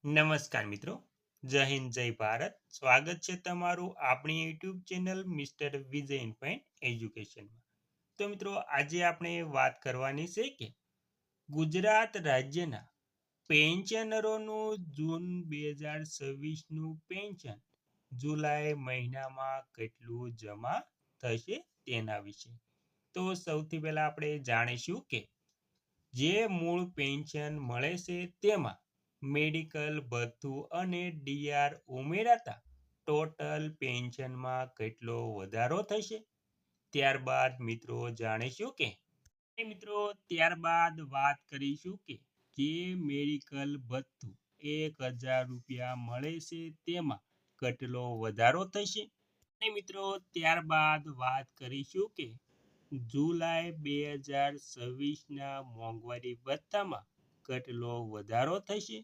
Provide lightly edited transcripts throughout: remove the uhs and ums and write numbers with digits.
નમસ્કાર મિત્રો. જય હિન્દ, જય ભારત. સ્વાગત છે તમારું આપણી યુટ્યુબ ચેનલ મિસ્ટર વિજય પોઈન્ટ એજ્યુકેશનમાં. તો મિત્રો, આજે આપણે વાત કરવાની છે કે ગુજરાત રાજ્યના પેન્શનરોનું જૂન 2026નું પેન્શન જુલાઈ મહિનામાં કેટલું જમા થશે તેના વિશે. તો સૌથી પહેલા આપણે જાણીશું કે જે મૂળ પેન્શન મળે છે તેમાં મેડિકલ ભથ્થું અને ડીઆર ઉમેરાતા ટોટલ પેન્શનમાં કેટલો વધારો થશે. ત્યારબાદ મિત્રો જાણીશું કે ત્યારબાદ વાત કરીશું કે જે મેડિકલ ભથ્થું 1000 રૂપિયા મળે છે તેમાં કેટલો વધારો થશે. અને મિત્રો ત્યારબાદ વાત કરીશું કે જુલાઈ 2026ના મોંઘવારી ભથ્થામાં કેટલો વધારો થશે.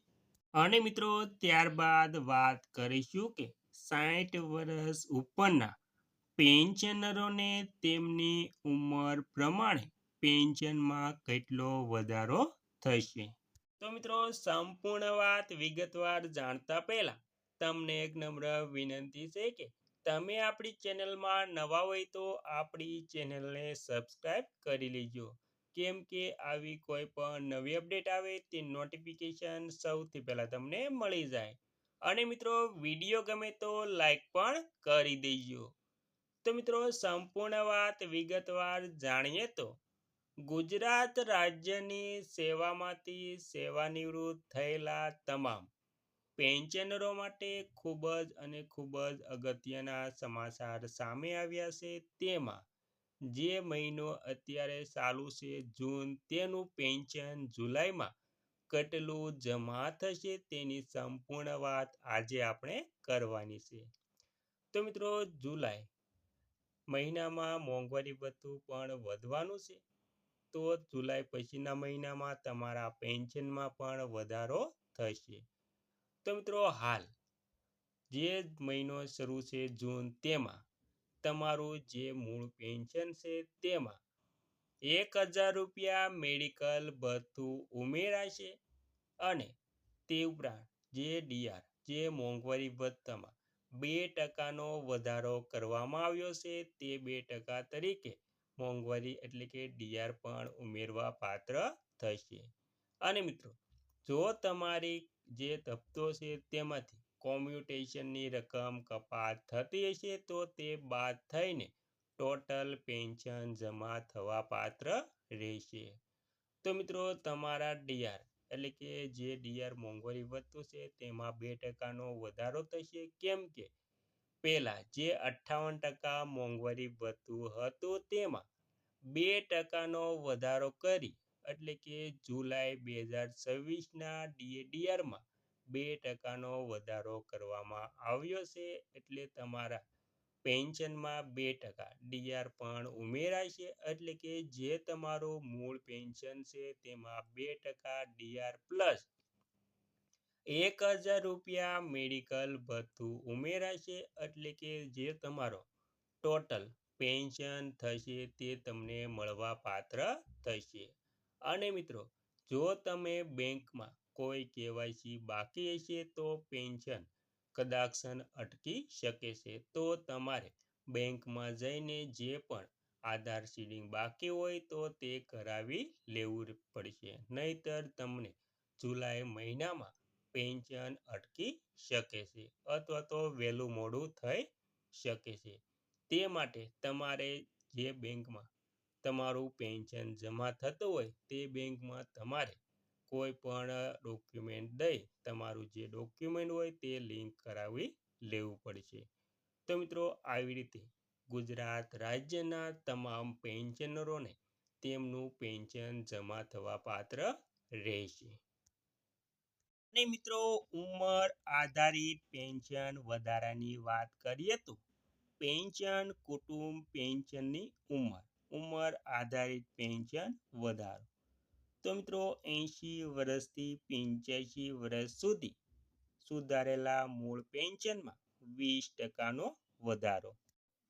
અને મિત્રો ત્યારબાદ વાત કરીશું કે 60 વર્ષ ઉપરના પેન્શનરોને તેમની ઉંમર પ્રમાણે પેન્શનમાં કેટલો વધારો થશે. તો મિત્રો સંપૂર્ણ વાત વિગતવાર જાણતા પહેલા તમને એક નમ્ર વિનંતી છે કે તમે આપણી ચેનલમાં નવા હોય તો આપણી ચેનલને સબસ્ક્રાઇબ કરી લેજો, કેમ કે આવી કોઈ પણ નવી અપડેટ આવે તે નોટિફિકેશન સૌથી પહેલા તમને મળી જાય. અને મિત્રો વિડીયો ગમે તો લાઈક પણ કરી દેજો. તો મિત્રો સંપૂર્ણ વાત વિગતવાર જાણીએ તો ગુજરાત રાજ્યની સેવામાંથી સેવાનિવૃત્ત થયેલા તમામ પેન્શનરો માટે ખૂબ જ અગત્યના સમાચાર સામે આવ્યા છે. તેમાં જે મહિનો અત્યારે ચાલુ છે જૂન, તેનું પેન્શન જુલાઈમાં કેટલું જમા થશે તેની સંપૂર્ણ વાત આજે આપણે કરવાની છે. તો મિત્રો જુલાઈ મહિનામાં મોંઘવારી ભથ્થું પણ વધવાનું છે, તો જુલાઈ પછીના મહિનામાં તમારા પેન્શનમાં પણ વધારો થશે. તો મિત્રો હાલ જે મહિનો શરૂ છે જૂન, તેમાં તમારું જે મૂળ પેન્શન છે તેમાં 1000 રૂપિયા મેડિકલ ભથ્થું ઉમેરાશે. અને તે ઉપરાંત જે ડીઆર જે મોંઘવારી ભથ્થામાં 2%નો વધારો કરવામાં આવ્યો છે, તે 2% તરીકે મોંઘવારી એટલે કે ડીઆર પણ ઉમેરવા પાત્ર થશે. અને મિત્રો જો તમારી જે હપ્તો છે તેમાંથી કોમ્યુટેશનની રકમ કપાત થતી હશે તો તે બાદ થઈને ટોટલ પેન્શન જમા થવા પાત્ર રહેશે. તો મિત્રો તમારા ડીઆર એટલે કે જે ડીઆર મોંઘવારી ભથ્થું છે તેમાં 2%નો વધારો થશે, કેમ કે પહેલા જે 58% મોંઘવારી ભથ્થું હતું તેમાં 2%નો વધારો કરી એટલે કે જુલાઈ 2026ના ડીઆરમાં 2%નો વધારો કરવામાં આવ્યો છે. એટલે તમારા પેન્શનમાં 2% ડીઆર પણ ઉમેરાશે, એટલે કે જે તમારું મૂળ પેન્શન છે તેમાં 2% ડીઆર પ્લસ 1000 રૂપિયા મેડિકલ ભથ્થું ઉમેરાશે, એટલે કે જે તમારો ટોટલ પેન્શન થશે તે તમને મળવા પાત્ર થશે. અને મિત્રો જો તમે બેંકમાં કોઈ કેવાયસી બાકી હશે તો પેન્શન કદાચ અટકી શકે છે, તો તમારે બેંકમાં જઈને જે પણ આધાર સીડિંગ બાકી હોય તો તે કરાવી લેવું પડશે, નહીતર તમને જુલાઈ મહિનામાં પેન્શન અટકી શકે છે અથવા તો વહેલું મોડું થઈ શકે છે. તે માટે તમારે જે બેંકમાં તમારું પેન્શન જમા થતું હોય તે બેંકમાં તમારે કોઈ પણ ડોક્યુમેન્ટ દઈ તમારું જે ડોક્યુમેન્ટ હોય તે લિંક કરાવી લેવું પડશે. તો મિત્રો આવી રીતે ગુજરાત રાજ્યના તમામ પેન્શનરોને તેમનું પેન્શન જમા થવા પાત્ર રહેશે. અને મિત્રો ઉંમર આધારિત પેન્શન વધારાની વાત કરીએ તો પેન્શન કુટુંબ પેન્શનની ઉંમર આધારિત પેન્શન વધારો. તો મિત્રો 80 વર્ષથી 85 વર્ષ સુધી સુધારેલા મૂળ પેન્શનમાં 20%નો વધારો.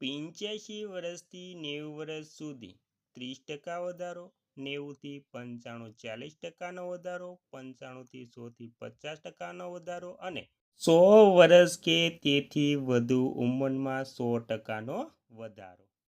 85 વર્ષથી 90 વર્ષ સુધી 30% વધારો. 90 થી 95 40% વધારો, 95 થી 100 થી 50% વધારો અને 100 વર્ષ કે તેથી વધુ ઉંમરમાં 100% વધારો.